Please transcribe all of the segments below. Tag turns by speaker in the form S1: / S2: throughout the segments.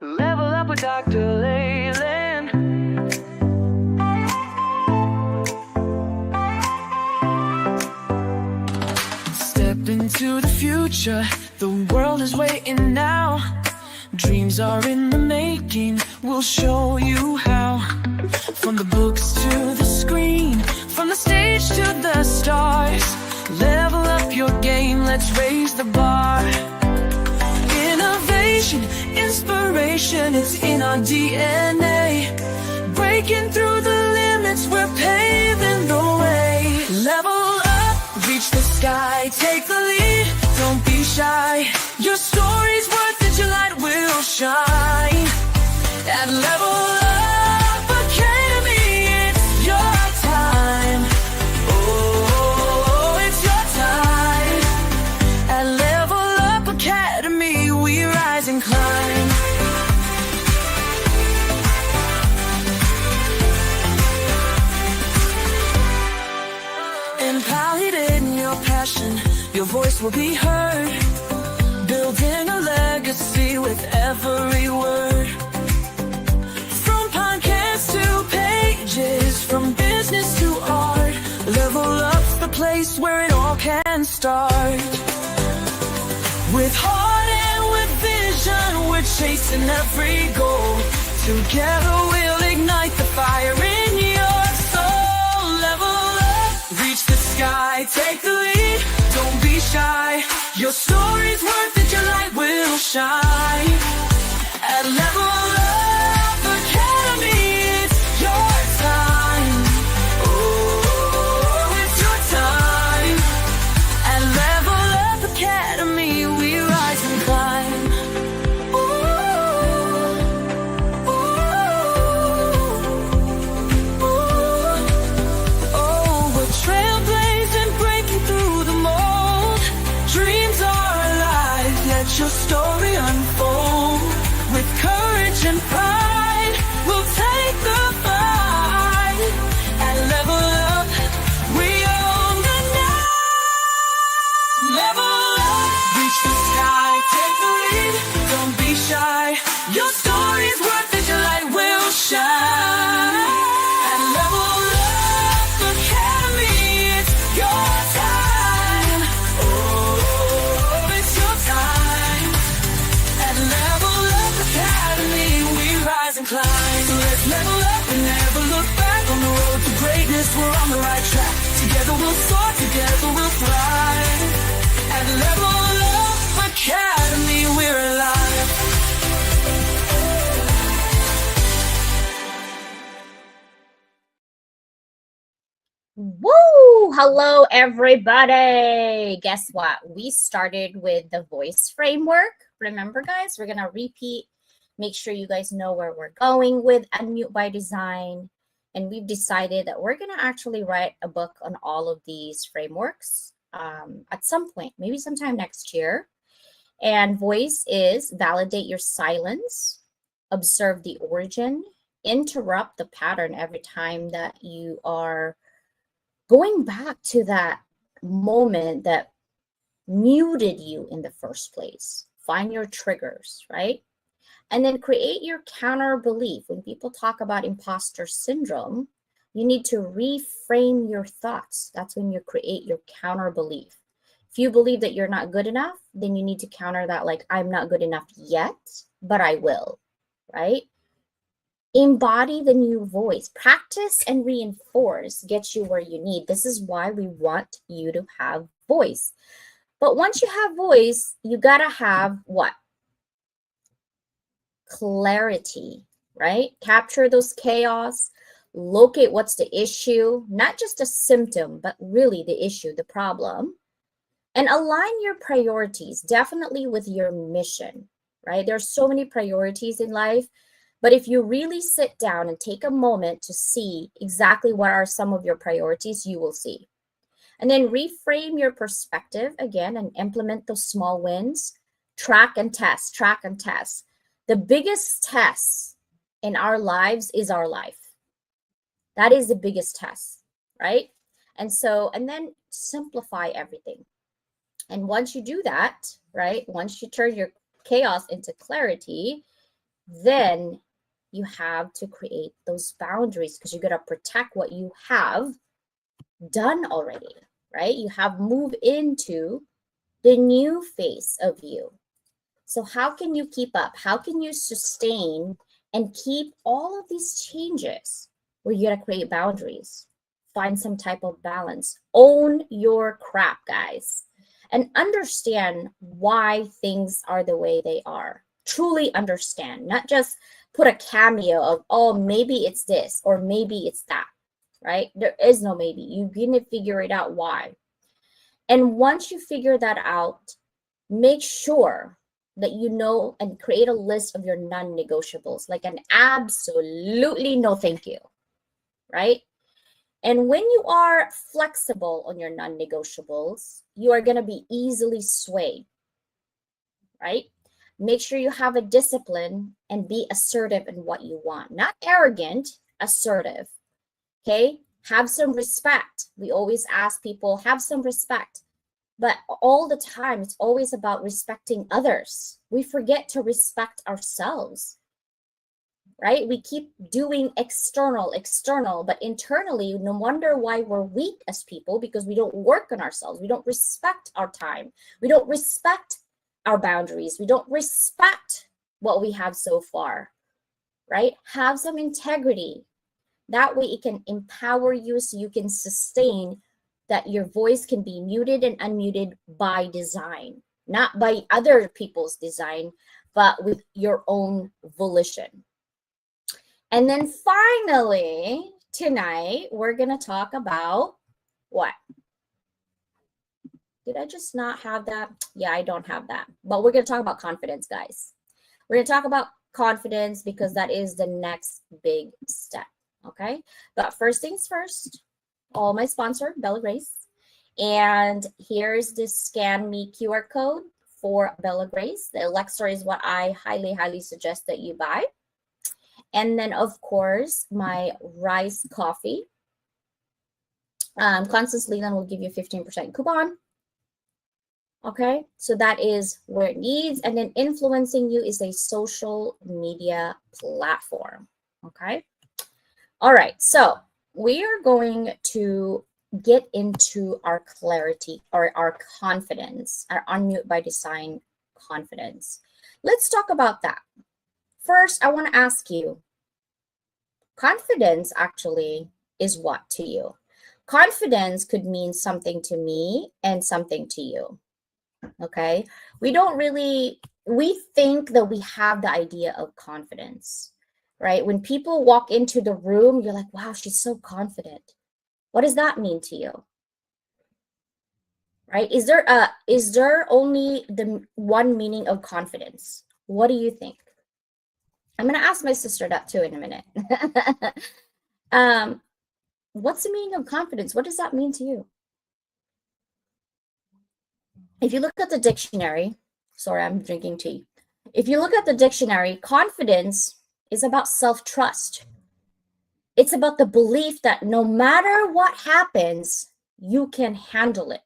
S1: Level up with Dr. Leyland. Step into the future, the world is waiting now. Dreams are in the making, we'll show you how. From the books to the screen, from the stage to the stars. Level up your game, let's raise the bar. Innovation, inspiration, it's in our DNA. Breaking through the limits, we're paving the way. Level up, reach the sky, take the lead, don't be shy. Your story's worth it, your light will shine. At Level Up Academy, it's your time. Oh, it's your time. At Level Up Academy, we rise and climb. Empowered in your passion, your voice will be heard. Building a legacy with every word. From podcasts to pages, from business to art. Level Up's the place where it all can start. With heart and with vision, we're chasing every goal. Together we'll ignite the fire in your soul. Level up, reach the sky, take the lead, don't be shy. Your story's worth it, your light will shine. At Level Up Academy, it's your time. Oh, it's your time. At Level Up Academy, we rise and climb. Ooh, ooh, ooh. Oh, we're trailblazing, breaking through the mold. Dreams are alive, let your story unfold. With courage and pride, we'll take the fight. At Level Up, we own the night. Level up, reach the sky, take the lead, don't be shy. Your story's worth it, your light will shine. At Level Up Academy, it's your time. Oh, it's your time. At Level Up Academy, we rise and climb. So let's level up and never look back. On the road to greatness, we're on the right track. Together we'll soar, together we'll thrive. At Level Up Academy, we're alive.
S2: Woo! Hello, everybody. Guess what? We started with the voice framework. Remember, guys, we're going to repeat. Make sure you guys know where we're going with Unmute by Design. And we've decided that we're going to actually write a book on all of these frameworks at some point, maybe sometime next year. And voice is validate your silence, observe the origin, interrupt the pattern every time that you are going back to that moment that muted you in the first place. Find your triggers, right? And then create your counter belief. When people talk about imposter syndrome, you need to reframe your thoughts. That's when you create your counter belief. If you believe that you're not good enough, then you need to counter that like, I'm not good enough yet, but I will, right? Embody the new voice. Practice and reinforce gets you where you need. This is why we want you to have voice. But once you have voice, you got to have what? Clarity, right? Capture those chaos. Locate what's the issue, not just a symptom, but really the issue, the problem. And align your priorities definitely with your mission, right? There's so many priorities in life. But if you really sit down and take a moment to see exactly what are some of your priorities, you will see. And then reframe your perspective again and implement those small wins. Track and test, track and test. The biggest test in our lives is our life. That is the biggest test, right? And then simplify everything. And once you do that, right, once you turn your chaos into clarity, then you have to create those boundaries because you got to protect what you have done already, right? You have moved into the new phase of you. So how can you keep up? How can you sustain and keep all of these changes? Where you got to create boundaries, find some type of balance, own your crap, guys, and understand why things are the way they are. Truly understand, not just put a cameo of, oh, maybe it's this or maybe it's that, right? There is no maybe. You're going to figure it out why. And once you figure that out, make sure that you know and create a list of your non-negotiables, like an absolutely no thank you, right? And when you are flexible on your non-negotiables, you are going to be easily swayed, right? Make sure you have a discipline and be assertive in what you want, not arrogant, assertive. Okay? Have some respect. We always ask people, have some respect. But all the time, it's always about respecting others. We forget to respect ourselves, right? We keep doing external, but internally, no wonder why we're weak as people, because we don't work on ourselves. We don't respect our time. We don't respect our boundaries. We don't respect what we have so far, right? Have some integrity. That way it can empower you so you can sustain that your voice can be muted and unmuted by design, not by other people's design, but with your own volition. And then finally, tonight, we're going to talk about what? Did I just not have that? Yeah, I don't have that. But we're going to talk about confidence, guys. We're going to talk about confidence because that is the next big step, okay? But first things first, all my sponsor, Bella Grace. And here's this Scan Me QR code for Bella Grace. The Elixir is what I highly, highly suggest that you buy. And then, of course, my rice coffee. Constance Leyland will give you a 15% coupon. Okay, so that is where it needs. And then influencing you is a social media platform. Okay. All right, so we are going to get into our clarity or our confidence, our unmute by design confidence. Let's talk about that. First, I want to ask you, confidence actually is what to you? Confidence could mean something to me and something to you. Okay, we think that we have the idea of confidence, right? When people walk into the room, you're like, wow, she's so confident. What does that mean to you? Right? Is there only the one meaning of confidence? What do you think? I'm going to ask my sister that too in a minute. What's the meaning of confidence? What does that mean to you? If you look at the dictionary, sorry, I'm drinking tea. If you look at the dictionary, confidence is about self-trust. It's about the belief that no matter what happens, you can handle it,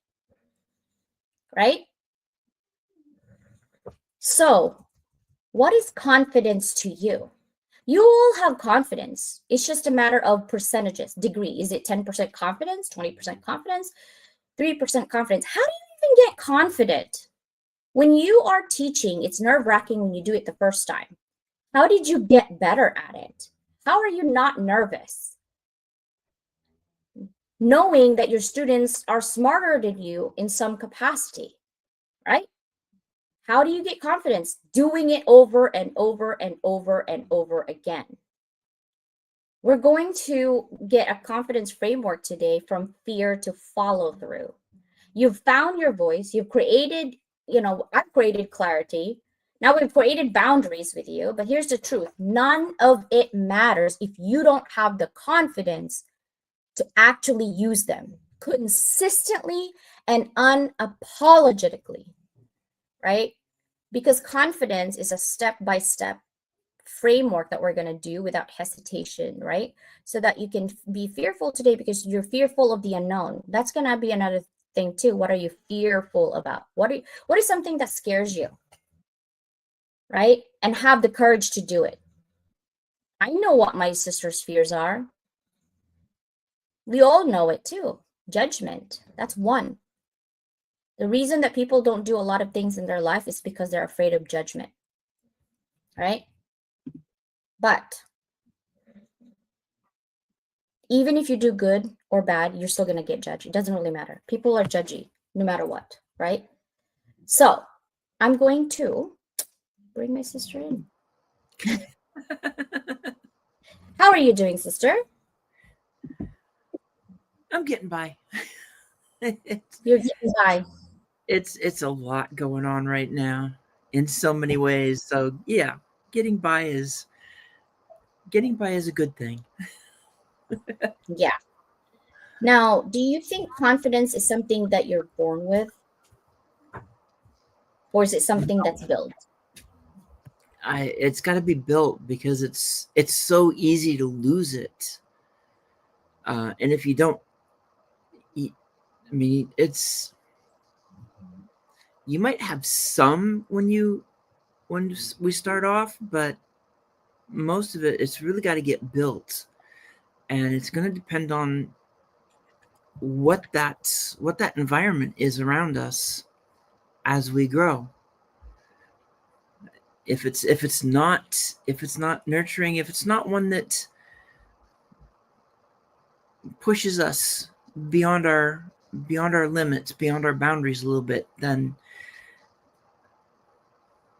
S2: right? So, what is confidence to you? You all have confidence. It's just a matter of percentages, degree. Is it 10% confidence, 20% confidence, 3% confidence? How do you even get confident? When you are teaching, it's nerve-wracking when you do it the first time. How did you get better at it? How are you not nervous? Knowing that your students are smarter than you in some capacity, right? How do you get confidence? Doing it over and over and over and over again. We're going to get a confidence framework today from fear to follow through. You've found your voice. You've created, I've created clarity. Now we've created boundaries with you, but here's the truth. None of it matters if you don't have the confidence to actually use them consistently and unapologetically, right? Because confidence is a step-by-step framework that we're going to do without hesitation, right? So that you can be fearful today because you're fearful of the unknown. That's going to be another thing too. What are you fearful about? What is something that scares you? right? And have the courage to do it. I know what my sister's fears are. We all know it too. Judgment. That's one. The reason that people don't do a lot of things in their life is because they're afraid of judgment, right? But even if you do good or bad, you're still going to get judged. It doesn't really matter. People are judgy no matter what, right? So I'm going to bring my sister in. How are you doing, sister?
S3: I'm getting by.
S2: You're getting by.
S3: It's a lot going on right now in so many ways. So yeah, getting by is a good thing.
S2: Yeah. Now, do you think confidence is something that you're born with? Or is it something that's built?
S3: It's got to be built because it's so easy to lose it. And if you don't, I mean, you might have some when we start off, but most of it's really got to get built, and it's going to depend on what that environment is around us as we grow. If it's not nurturing, if it's not one that pushes us beyond our limits, beyond our boundaries a little bit, then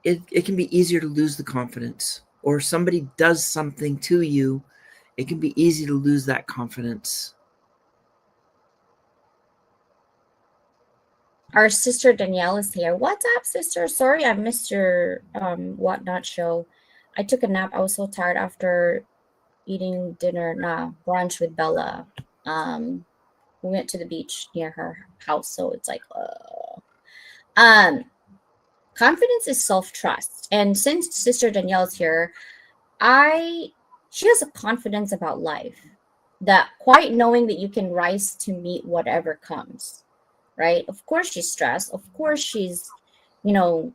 S3: it can be easier to lose the confidence. Or somebody does something to you, it can be easy to lose that confidence.
S2: Our sister Danielle is here. What's up, sister? Sorry I missed your whatnot show. I took a nap. I was so tired after eating brunch with Bella. We went to the beach near her house, so it's like confidence is self-trust. And since sister Danielle's here, she has a confidence about life, that quite knowing that you can rise to meet whatever comes, right? Of course she's stressed. Of course she's, going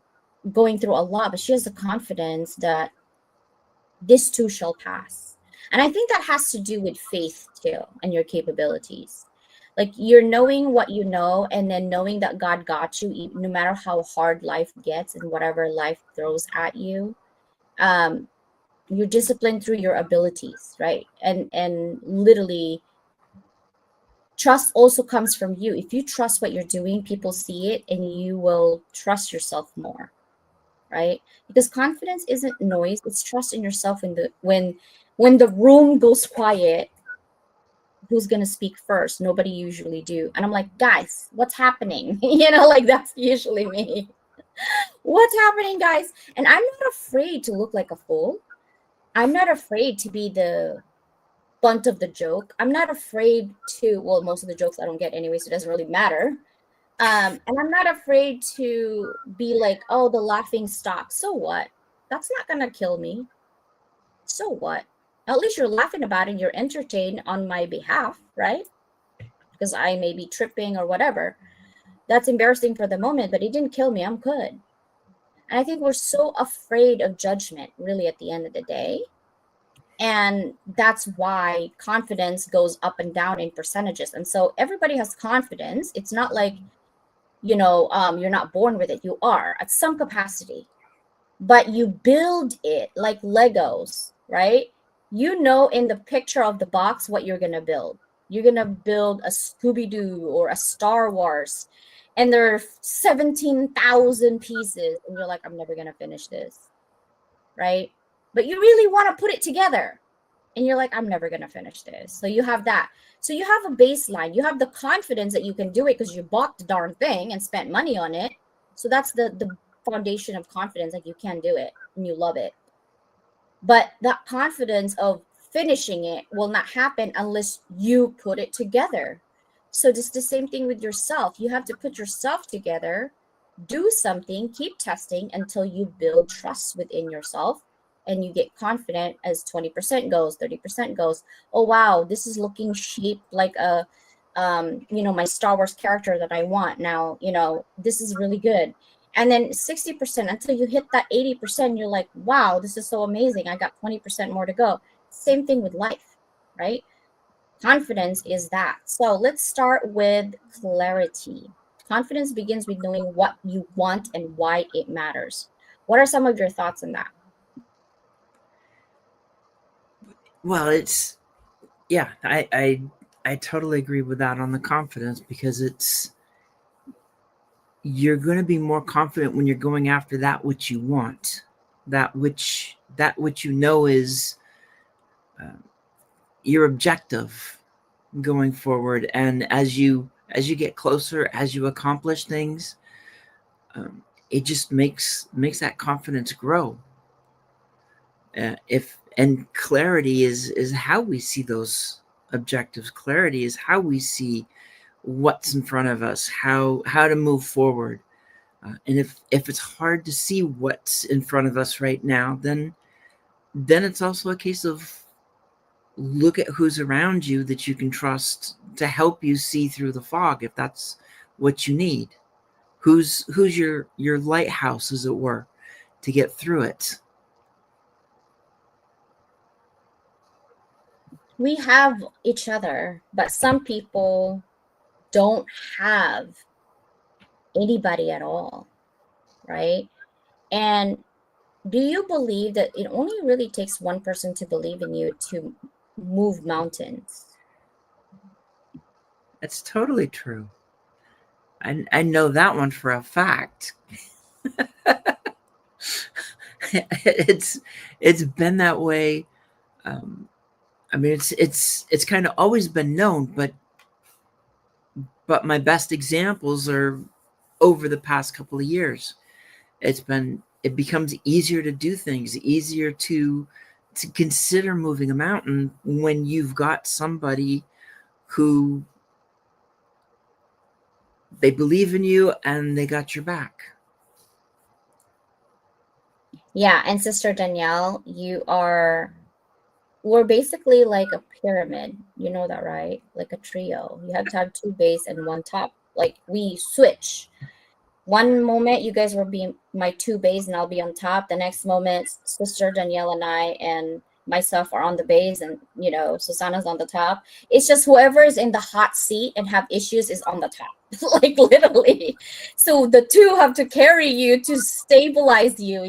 S2: through a lot, but she has the confidence that this too shall pass. And I think that has to do with faith too and your capabilities. Like you're knowing what you know, and then knowing that God got you, no matter how hard life gets and whatever life throws at you. You're disciplined through your abilities, right? And literally trust also comes from you. If you trust what you're doing, people see it and you will trust yourself more, right? Because confidence isn't noise, it's trust in yourself. When the room goes quiet, who's gonna speak first? Nobody usually do. And I'm like, guys, what's happening? Like that's usually me. What's happening, guys? And I'm not afraid to look like a fool. I'm not afraid to be the bunt of the joke. I'm not afraid to, well, most of the jokes I don't get anyway, so it doesn't really matter. And I'm not afraid to be like, oh, the laughing stock. So what? That's not gonna kill me. So what? At least you're laughing about it and you're entertained on my behalf, right? Because I may be tripping or whatever. That's embarrassing for the moment, but it didn't kill me. I'm good. And I think we're so afraid of judgment, really, at the end of the day. And that's why confidence goes up and down in percentages. And so everybody has confidence. It's not like, you're not born with it. You are at some capacity, but you build it like Legos, right? In the picture of the box what you're going to build. You're going to build a Scooby-Doo or a Star Wars, and there are 17,000 pieces, and you're like, I'm never going to finish this, right? But you really want to put it together, and you're like, I'm never going to finish this. So you have that. So you have a baseline. You have the confidence that you can do it because you bought the darn thing and spent money on it. So that's the foundation of confidence. Like, you can do it and you love it. But that confidence of finishing it will not happen unless you put it together. So it's the same thing with yourself. You have to put yourself together, do something, keep testing until you build trust within yourself, and you get confident as 20% goes, 30% goes. Oh, wow, this is looking shaped like my Star Wars character that I want now. This is really good. And then 60% until you hit that 80%, you're like, wow, this is so amazing. I got 20% more to go. Same thing with life, right? Confidence is that. So let's start with clarity. Confidence begins with knowing what you want and why it matters. What are some of your thoughts on that?
S3: Well, it's yeah, I totally agree with that on the confidence, because you're going to be more confident when you're going after that which you want, that which you know is uh, your objective going forward. And as you get closer, as you accomplish things, it just makes that confidence grow. If and clarity is how we see those objectives. Clarity is how we see what's in front of us, how to move forward. And if it's hard to see what's in front of us right now, then it's also a case of look at who's around you that you can trust to help you see through the fog, if that's what you need. Who's your lighthouse, as it were, to get through it.
S2: We have each other, but some people don't have anybody at all, right? And do you believe that it only really takes one person to believe in you to move mountains?
S3: That's totally true. I know that one for a fact. It's been that way. I mean, it's kind of always been known, but my best examples are over the past couple of years. It becomes easier to do things, easier to consider moving a mountain when you've got somebody who they believe in you and they got your back.
S2: Yeah, and Sister Danielle, we're basically like a pyramid. You know that, right? Like a trio. You have to have two base and one top. Like we switch. One moment you guys will be my two base and I'll be on top. The next moment, Sister Danielle and I and myself are on the base, and Susannah's on the top. It's just whoever is in the hot seat and have issues is on the top. Like literally. So the two have to carry you to stabilize you,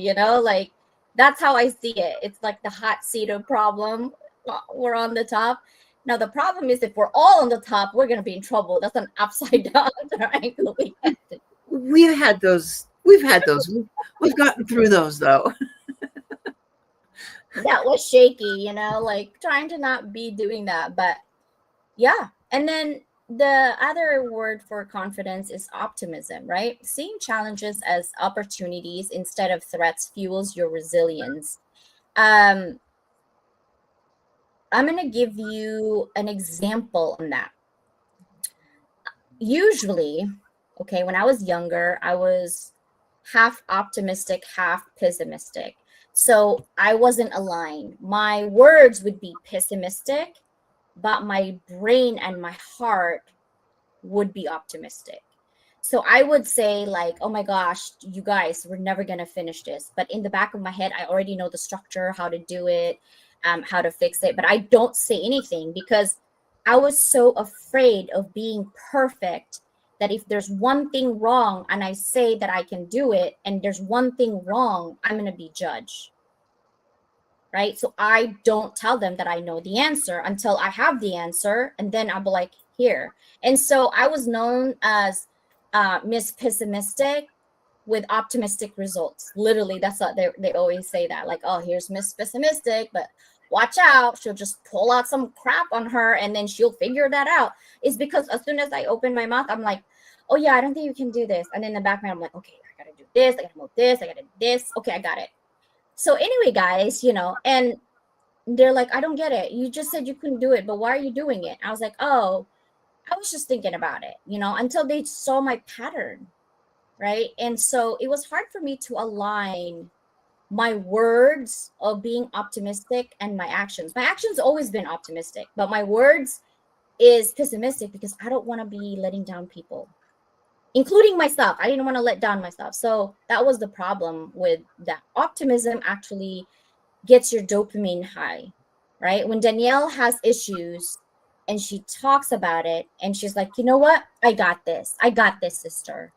S2: like that's how I see it. It's like the hot seat of problem. We're on the top. Now the problem is if we're all on the top, we're gonna be in trouble. That's an upside down triangle.
S3: We've had those. We've gotten through those, though.
S2: That was shaky, like trying to not be doing that. But yeah. And then the other word for confidence is optimism, right? Seeing challenges as opportunities instead of threats fuels your resilience. I'm going to give you an example on that. Usually, okay, when I was younger, I was half optimistic, half pessimistic. So I wasn't aligned. My words would be pessimistic, but my brain and my heart would be optimistic. So I would say like, oh my gosh, you guys, we're never going to finish this. But in the back of my head, I already know the structure, how to do it, how to fix it. But I don't say anything because I was so afraid of being perfect that if there's one thing wrong and I say that I can do it and there's one thing wrong, I'm going to be judged. Right? So I don't tell them that I know the answer until I have the answer. And then I'll be like, here. And so I was known as Miss Pessimistic with optimistic results. Literally, that's what they always say that. Like, oh, here's Miss Pessimistic, but watch out. She'll just pull out some crap on her and then she'll figure that out. It's because as soon as I open my mouth, I'm like, oh yeah, I don't think you can do this. And in the background, I'm like, okay, I gotta do this. I gotta move this. I gotta do this. Okay, I got it. So anyway, guys, and they're like, I don't get it. You just said you couldn't do it, but why are you doing it? I was like, oh, I was just thinking about it, until they saw my pattern, right? And so it was hard for me to align my words of being optimistic and my actions. My actions always been optimistic, but my words is pessimistic because I don't want to be letting down people. including myself. I didn't want to let down myself. So that was the problem with that. Optimism actually gets your dopamine high, right? When Danielle has issues and she talks about it and she's like, you know what? I got this. I got this, sister.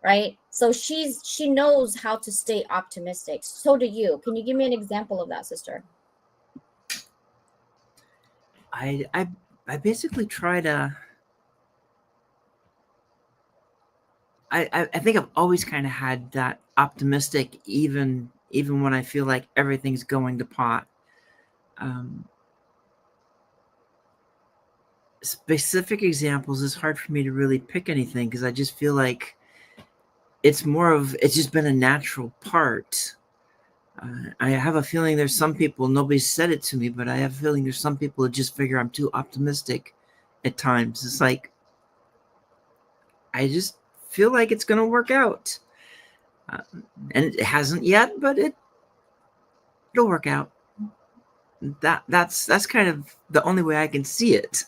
S2: Right? So she knows how to stay optimistic. So do you. Can you give me an example of that, sister?
S3: I basically try to. I think I've always kind of had that optimistic, even when I feel like everything's going to pot. Specific examples, is hard for me to really pick anything because I just feel like it's just been a natural part. I have a feeling there's some people, nobody said it to me, but I have a feeling there's some people that just figure I'm too optimistic at times. It's like, I just feel like it's going to work out. And it hasn't yet, but it'll work out. That's kind of the only way I can see it.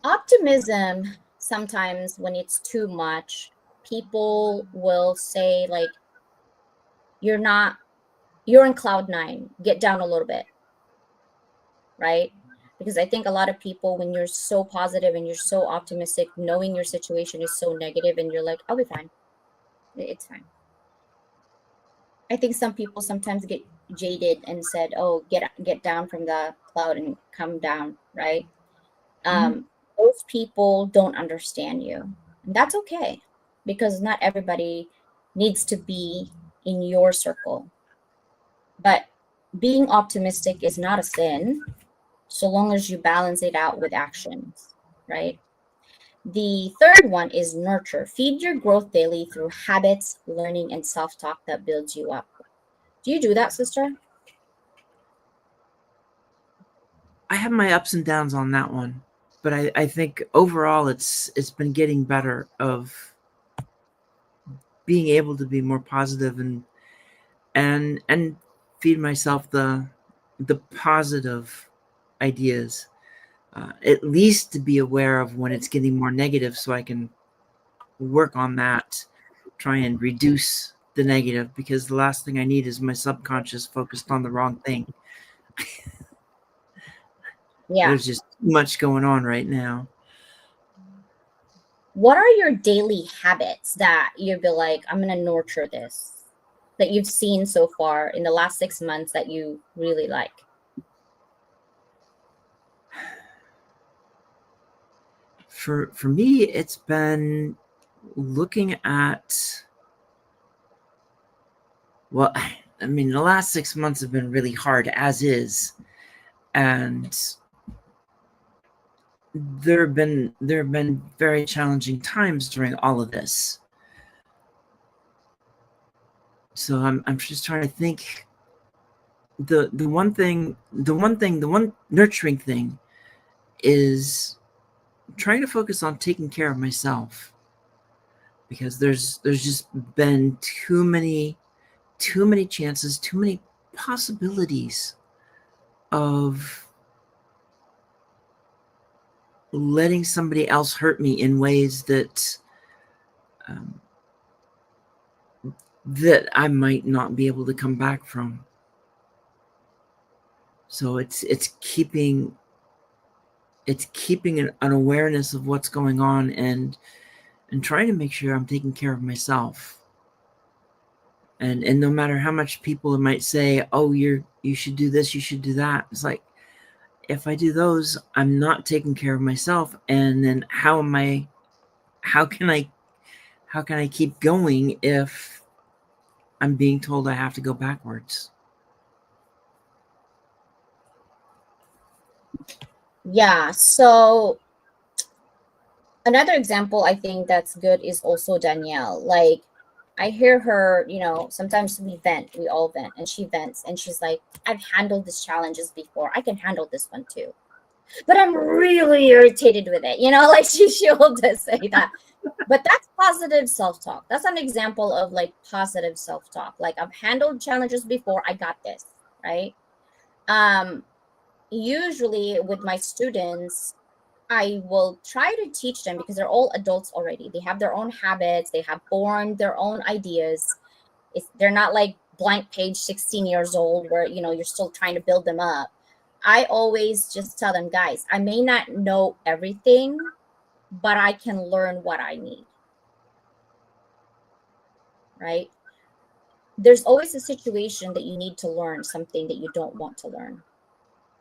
S2: Optimism, sometimes when it's too much, people will say like, you're in cloud nine, get down a little bit, right? Because I think a lot of people, when you're so positive and you're so optimistic, knowing your situation is so negative and you're like, I'll be fine, it's fine. I think some people sometimes get jaded and said, oh, get down from the cloud and come down, right? Those people don't understand you. And that's okay, because not everybody needs to be in your circle. But being optimistic is not a sin, so long as you balance it out with actions, right? The third one is nurture. Feed your growth daily through habits, learning, and self-talk that builds you up. Do you do that, sister?
S3: I have my ups and downs on that one, but I think overall it's been getting better of being able to be more positive and feed myself the positive ideas, at least to be aware of when it's getting more negative, so I can work on that, try and reduce the negative, because the last thing I need is my subconscious focused on the wrong thing.
S2: Yeah.
S3: There's just too much going on right now.
S2: What are your daily habits that you'd be like, I'm going to nurture this, that you've seen so far in the last 6 months that you really like?
S3: For me, it's been looking at, well, I mean, the last 6 months have been really hard as is, and there have been very challenging times during all of this. So I'm just trying to think. The one nurturing thing is trying to focus on taking care of myself, because there's just been too many chances, too many possibilities of letting somebody else hurt me in ways that that I might not be able to come back from. So it's keeping an awareness of what's going on, and trying to make sure I'm taking care of myself. And no matter how much people might say, oh, you should do this, you should do that, it's like, if I do those, I'm not taking care of myself. And then how can I keep going if I'm being told I have to go backwards?
S2: Yeah. So another example I think that's good is also Danielle. Like, I hear her, sometimes we all vent, and she vents and she's like, I've handled these challenges before. I can handle this one too. But I'm really irritated with it. Like she'll just say that. But that's positive self-talk. That's an example of like positive self-talk. Like, I've handled challenges before. I got this, right? Usually with my students, I will try to teach them, because they're all adults already. They have their own habits. They have formed their own ideas. They're not like blank page 16 years old where, you're still trying to build them up. I always just tell them, guys, I may not know everything, but I can learn what I need. Right? There's always a situation that you need to learn something that you don't want to learn,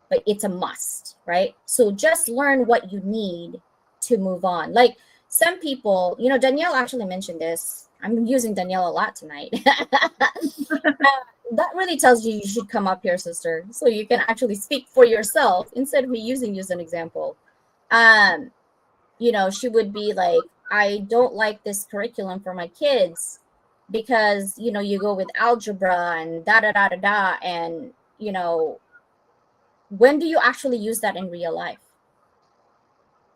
S2: but it's a must, right? So just learn what you need to move on. Like some people, Danielle actually mentioned this. I'm using Danielle a lot tonight. That really tells you should come up here, sister, so you can actually speak for yourself instead of me using you as an example. She would be like, I don't like this curriculum for my kids because, you go with algebra and da da da da da. And, when do you actually use that in real life?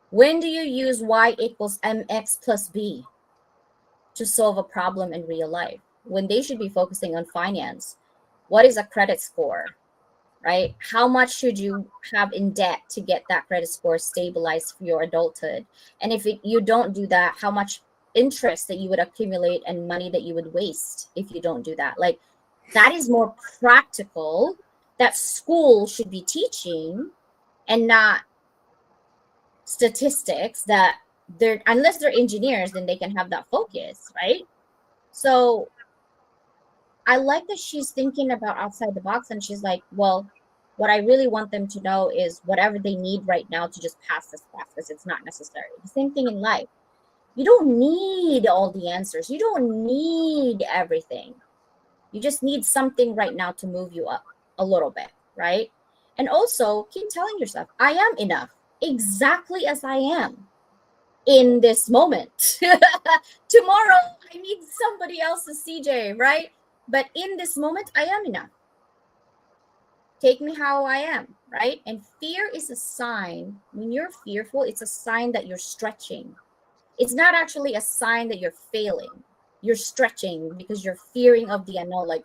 S2: When do you use y equals mx plus b to solve a problem in real life, when they should be focusing on finance? What is a credit score, right? How much should you have in debt to get that credit score stabilized for your adulthood? And if you don't do that, how much interest that you would accumulate and money that you would waste if you don't do that? Like, that is more practical that school should be teaching, and not statistics that unless they're engineers, then they can have that focus, right? So I like that she's thinking about outside the box, and she's like, well, what I really want them to know is whatever they need right now to just pass this class, because it's not necessary. The same thing in life. You don't need all the answers. You don't need everything. You just need something right now to move you up a little bit, right? And also keep telling yourself, I am enough exactly as I am in this moment. Tomorrow, I need somebody else's CJ, right? But in this moment, I am enough. Take me how I am, right? And fear is a sign. When you're fearful, it's a sign that you're stretching. It's not actually a sign that you're failing. You're stretching because you're fearing of the unknown. Like,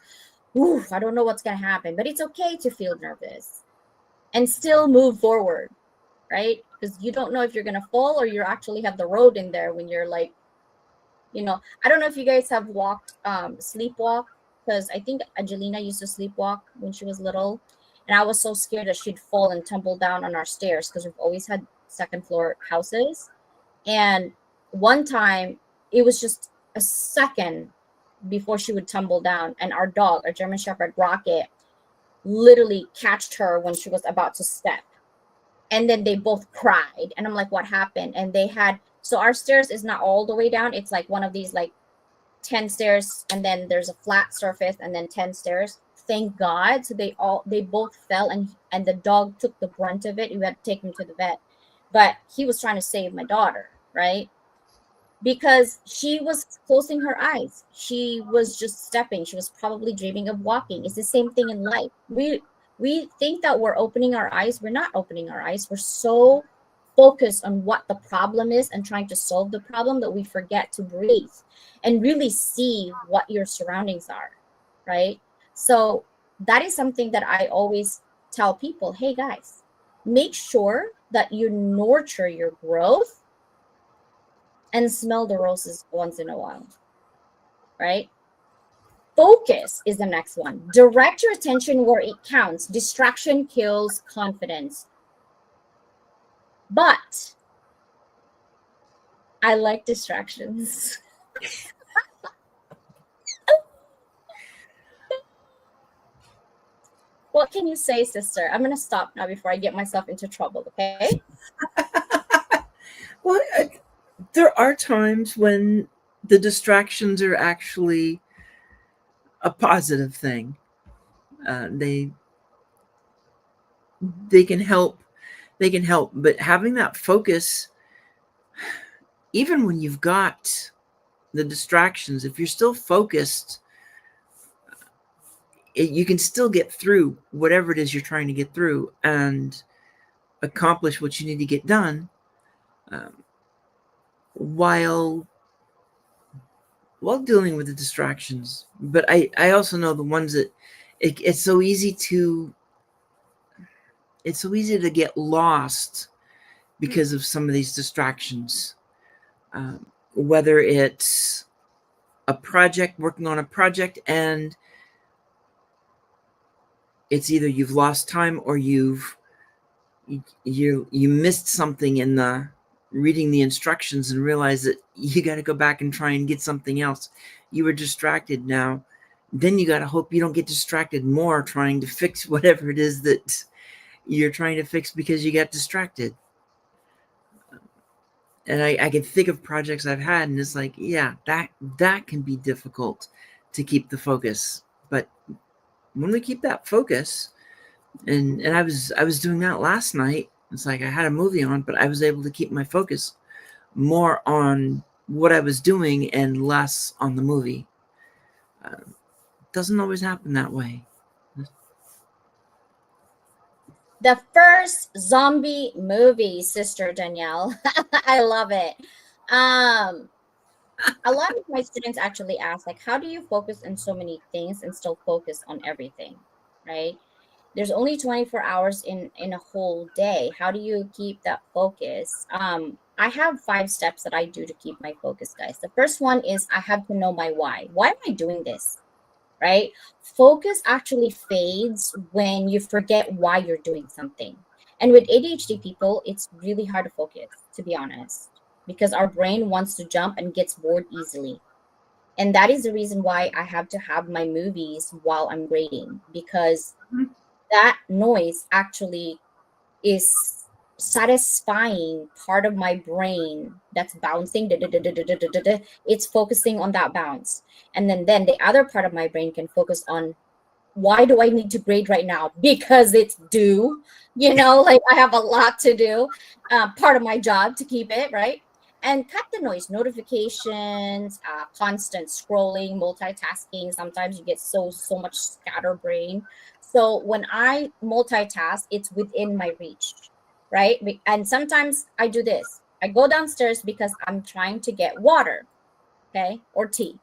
S2: ooh, I don't know what's going to happen. But it's okay to feel nervous and still move forward, right? Because you don't know if you're going to fall or you actually have the road in there when you're like, I don't know if you guys have walked, sleepwalk, because I think Angelina used to sleepwalk when she was little. And I was so scared that she'd fall and tumble down on our stairs, because we've always had second floor houses. And one time, it was just a second before she would tumble down. And our dog, our German Shepherd, Rocket, literally catched her when she was about to step. And then they both cried. And I'm like, what happened? And so our stairs is not all the way down. It's like one of these like 10 stairs, and then there's a flat surface, and then 10 stairs. Thank God. So they both fell, and the dog took the brunt of it. We had to take him to the vet. But he was trying to save my daughter, right? Because she was closing her eyes. She was just stepping. She was probably dreaming of walking. It's the same thing in life. We think that we're opening our eyes. We're not opening our eyes. We're so focused on what the problem is and trying to solve the problem that we forget to breathe and really see what your surroundings are, right? So that is something that I always tell people. Hey guys, make sure that you nurture your growth and smell the roses once in a while, right? Focus is the next one. Direct your attention where it counts. Distraction kills confidence. But I like distractions. What can you say, sister? I'm going to stop now before I get myself into trouble, okay?
S3: Well, there are times when the distractions are actually a positive thing. They can help. They can help, but having that focus, even when you've got the distractions, if you're still focused, you can still get through whatever it is you're trying to get through and accomplish what you need to get done, while dealing with the distractions. But I also know the ones that it's so easy to get lost because of some of these distractions. Whether it's a project, working on a project, and it's either you've lost time or you missed something in the reading the instructions and realize that you got to go back and try and get something else. You were distracted now. Then you got to hope you don't get distracted more trying to fix whatever it is that you're trying to fix because you got distracted. And I can think of projects I've had, and it's like, yeah, that can be difficult to keep the focus. But when we keep that focus, and I was doing that last night. It's like I had a movie on, but I was able to keep my focus more on what I was doing and less on the movie. Doesn't always happen that way.
S2: The first zombie movie, Sister Danielle. I love it. A lot of my students actually ask, like, how do you focus on so many things and still focus on everything, right? There's only 24 hours in a whole day. How do you keep that focus? I have 5 steps that I do to keep my focus, guys. The first one is I have to know my why. Why am I doing this? Right? Focus actually fades when you forget why you're doing something. And with ADHD people, it's really hard to focus, to be honest, because our brain wants to jump and gets bored easily. And that is the reason why I have to have my movies while I'm grading, because that noise actually is satisfying part of my brain that's bouncing. It's focusing on that bounce, and then the other part of my brain can focus on, why do I need to grade right now? Because it's due, like I have a lot to do, part of my job to keep it right. And cut the noise, notifications, constant scrolling, multitasking. Sometimes you get so much scatterbrain. So when I multitask, it's within my reach, right? And sometimes I do this. I go downstairs because I'm trying to get water, okay, or tea.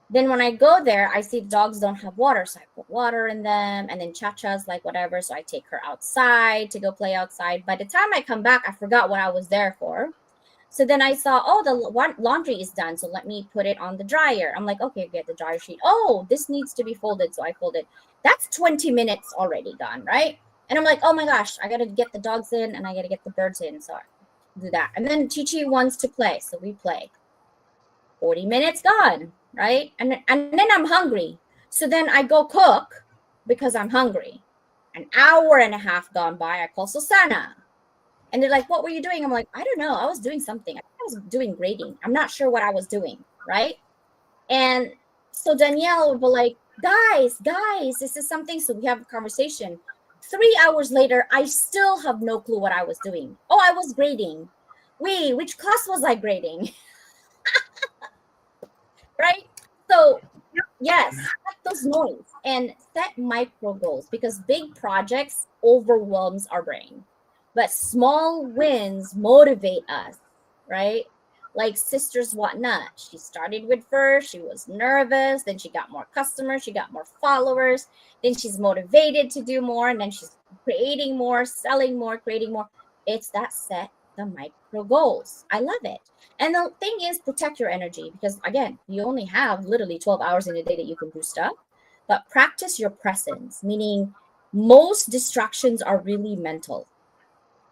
S2: Then when I go there, I see the dogs don't have water, so I put water in them, and then Cha-Cha's like whatever, so I take her outside to go play outside. By the time I come back, I forgot what I was there for. So then I saw, oh, the laundry is done, so let me put it on the dryer. I'm like, okay, get the dryer sheet. Oh, this needs to be folded, so I fold it. That's 20 minutes already gone, right? And I'm like, oh my gosh, I got to get the dogs in and I got to get the birds in, so I do that. And then Chi-Chi wants to play, so we play. 40 minutes gone, right? And then I'm hungry. So then I go cook because I'm hungry. An hour and a half gone by, I call Susannah. And they're like, what were you doing? I'm like, I don't know. I was doing something. I was doing grading. I'm not sure what I was doing, right? And so Danielle would be like, guys, this is something. So we have a conversation. 3 hours later, I still have no clue what I was doing. Oh, I was grading. Wait, which class was I grading? Right? So yes, set those noise and set micro goals, because big projects overwhelms our brain. But small wins motivate us, right? Like Sisters Whatnot. She started with first, she was nervous, then she got more customers, she got more followers, then she's motivated to do more, and then she's creating more, selling more, creating more. It's that set the micro goals. I love it. And the thing is, protect your energy, because again, you only have literally 12 hours in a day that you can do stuff, but practice your presence, meaning most distractions are really mental.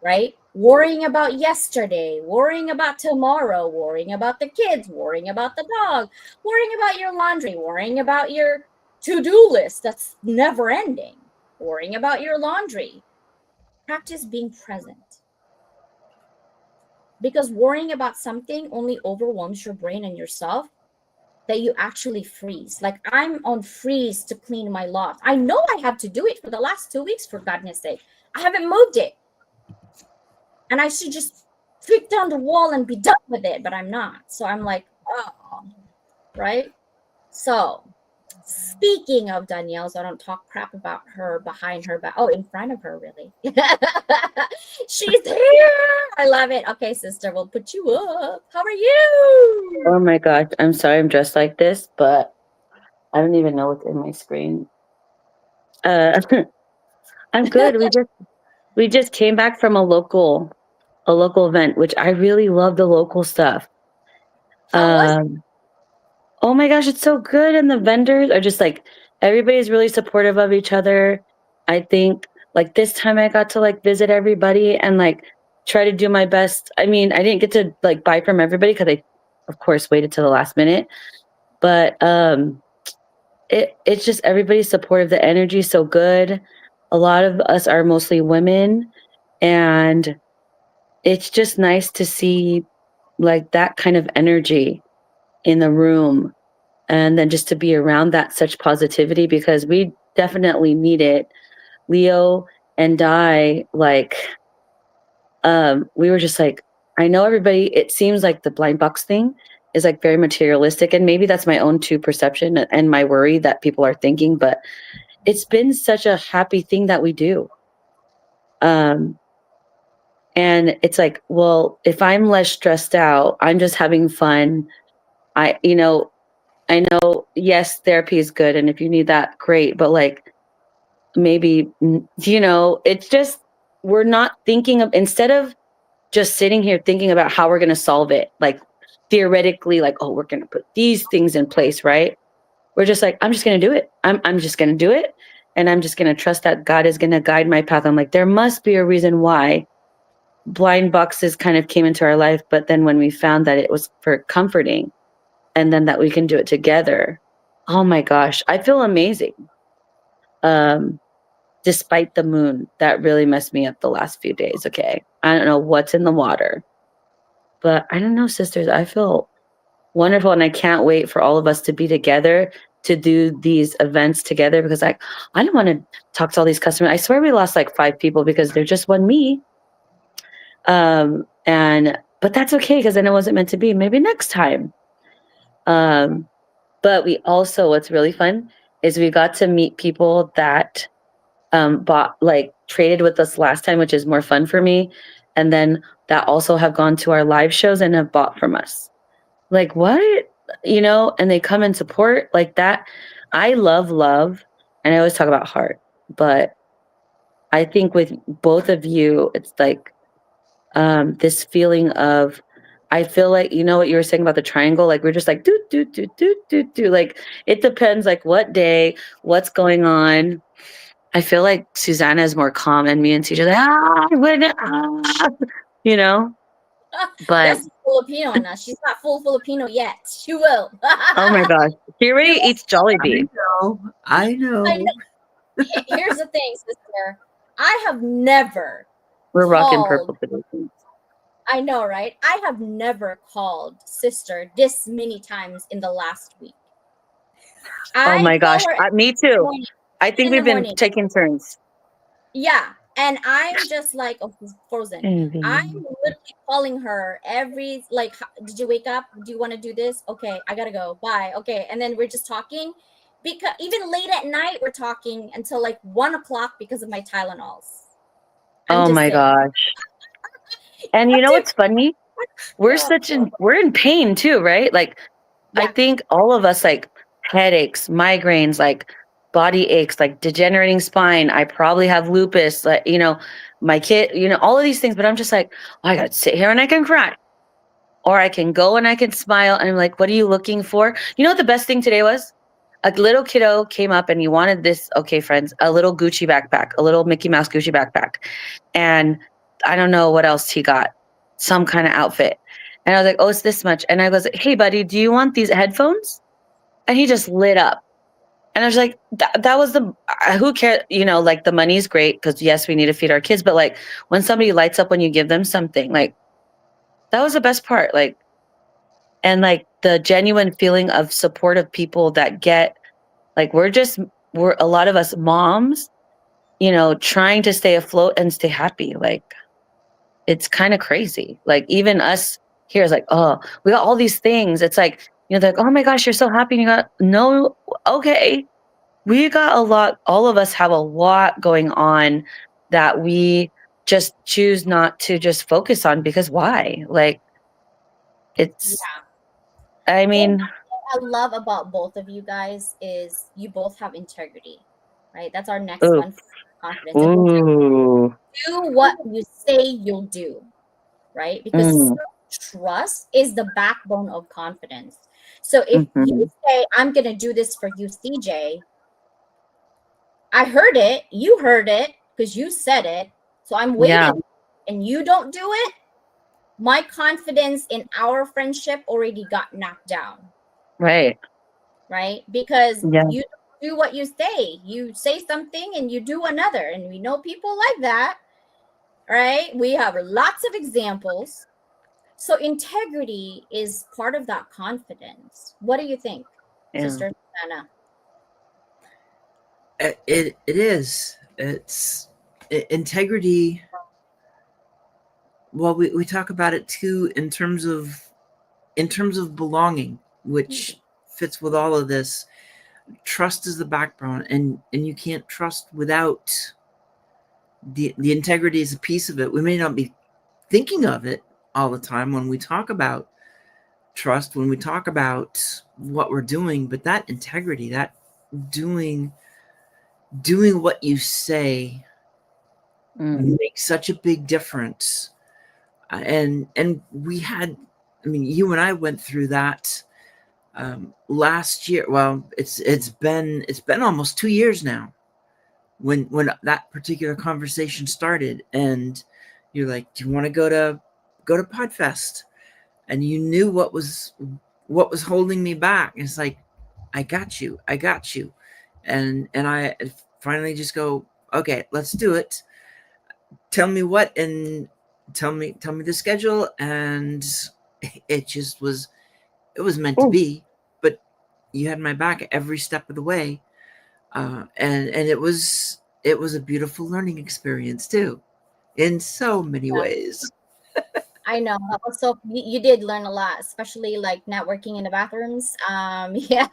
S2: Right? Worrying about yesterday, worrying about tomorrow, worrying about the kids, worrying about the dog, worrying about your laundry, worrying about your to-do list that's never ending, worrying about your laundry. Practice being present. Because worrying about something only overwhelms your brain and yourself, that you actually freeze. Like I'm on freeze to clean my loft. I know I have to do it for the last 2 weeks, for goodness sake. I haven't moved it. And I should just kick down the wall and be done with it, but I'm not. So I'm like, oh, right? So speaking of Danielle, so I don't talk crap about her behind her back. Oh, in front of her, really. She's here. I love it. Okay, sister, we'll put you up. How are you?
S4: Oh my gosh, I'm sorry I'm dressed like this, but I don't even know what's in my screen. I'm good. We just came back from a local a local event, which I really love the local stuff.
S2: How was it?
S4: Oh my gosh, it's so good. And the vendors are just like, everybody's really supportive of each other. I think like this time I got to like visit everybody and like try to do my best. I mean, I didn't get to like buy from everybody because I, of course, waited till the last minute. But it's just everybody's supportive. The energy is so good. A lot of us are mostly women, and it's just nice to see like that kind of energy in the room, and then just to be around that such positivity because we definitely need it. Leo and I, like, we were just like, I know everybody, it seems like the blind box thing is like very materialistic, and maybe that's my own too perception and my worry that people are thinking, but it's been such a happy thing that we do. And it's like, well, if I'm less stressed out, I'm just having fun. I know, yes, therapy is good. And if you need that, great. But like, maybe, it's just, we're not thinking of, instead of just sitting here thinking about how we're going to solve it, like theoretically, like, oh, we're going to put these things in place, right? We're just like, I'm just going to do it. I'm just going to do it. And I'm just going to trust that God is going to guide my path. I'm like, there must be a reason why blind boxes kind of came into our life. But then when we found that it was for comforting, and then that we can do it together. Oh my gosh, I feel amazing. Despite the moon, that really messed me up the last few days. Okay. I don't know what's in the water, but I don't know, sisters. I feel wonderful. And I can't wait for all of us to be together to do these events together because I don't want to talk to all these customers. I swear we lost like 5 people because there just wasn't me. But that's okay because then it wasn't meant to be. Maybe next time. But we also, what's really fun is we got to meet people that traded with us last time, which is more fun for me. And then that also have gone to our live shows and have bought from us. Like what? And they come and support like that. I love love. And I always talk about heart, but I think with both of you, it's like this feeling of, I feel like, what you were saying about the triangle, like we're just like do. Like it depends like what day, what's going on. I feel like Susannah is more calm and me and CJ you know, but
S2: That's Filipino in us. She's not full Filipino yet. She will.
S4: oh my gosh, she already eats Jollibee.
S3: I know.
S2: Here's the thing, sister. I have never
S4: We're rocking
S2: called.
S4: purple today.
S2: I know, right? I have never called sister this many times in the last week.
S4: Oh my gosh, me too.
S2: Morning,
S4: I think we've been taking turns.
S2: Yeah, and I'm just like frozen. I'm literally calling her every like, did you wake up? Do you want to do this? Okay, I gotta go. Bye. Okay, and then we're just talking because even late at night we're talking until like 1 o'clock because of my Tylenols.
S4: Oh my gosh. And you know what's funny? We're in pain too, right? Like I think all of us like headaches, migraines, like body aches, like degenerating spine. I probably have lupus, like, my kid, all of these things, but I'm just like, I gotta sit here and I can cry. Or I can go and I can smile. And I'm like, what are you looking for? You know what the best thing today was? A little kiddo came up and he wanted this, okay, friends, a little Gucci backpack, a little Mickey Mouse Gucci backpack. And I don't know what else he got, some kind of outfit. And I was like, oh, it's this much. And I was like, hey, buddy, do you want these headphones? And he just lit up. And I was like, that was who cares? Like the money's great because yes, we need to feed our kids. But like when somebody lights up when you give them something, like that was the best part. Like, and like the genuine feeling of support of people that get, like, we're a lot of us moms, trying to stay afloat and stay happy. Like, it's kind of crazy. Like even us here is like, oh, we got all these things. It's like, they're like, oh my gosh, you're so happy. And you got, no, okay. We got a lot, all of us have a lot going on that we just choose not to just focus on because why? Like it's, I mean,
S2: what I love about both of you guys is you both have integrity, right? That's our next one. Confidence.
S4: Ooh.
S2: Do what you say you'll do. right? Because trust is the backbone of confidence. So if you say, I'm going to do this for you, CJ, I heard it, you heard it because you said it. So I'm waiting and you don't do it. My confidence in our friendship already got knocked down.
S4: Right.
S2: Right? Because you do what you say. You say something and you do another. And we know people like that. Right? We have lots of examples. So integrity is part of that confidence. What do you think, Sister Susannah?
S3: It is. It's integrity. Well, we talk about it too in terms of belonging, which fits with all of this. Trust is the backbone, and you can't trust without the integrity is a piece of it. We may not be thinking of it all the time when we talk about trust, when we talk about what we're doing, but that integrity, that doing what you say makes such a big difference. And we had, I mean, you and I went through that last year. Well, it's been almost 2 years now when that particular conversation started, and you're like, do you want to go to Podfest? And you knew what was holding me back. And it's like, I got you. And I finally just go, okay, let's do it. Tell me what, and tell me the schedule. And it just was, it was meant to be, but you had my back every step of the way. And it was a beautiful learning experience too, in so many ways.
S2: I know. Also, you did learn a lot, especially like networking in the bathrooms. Yeah.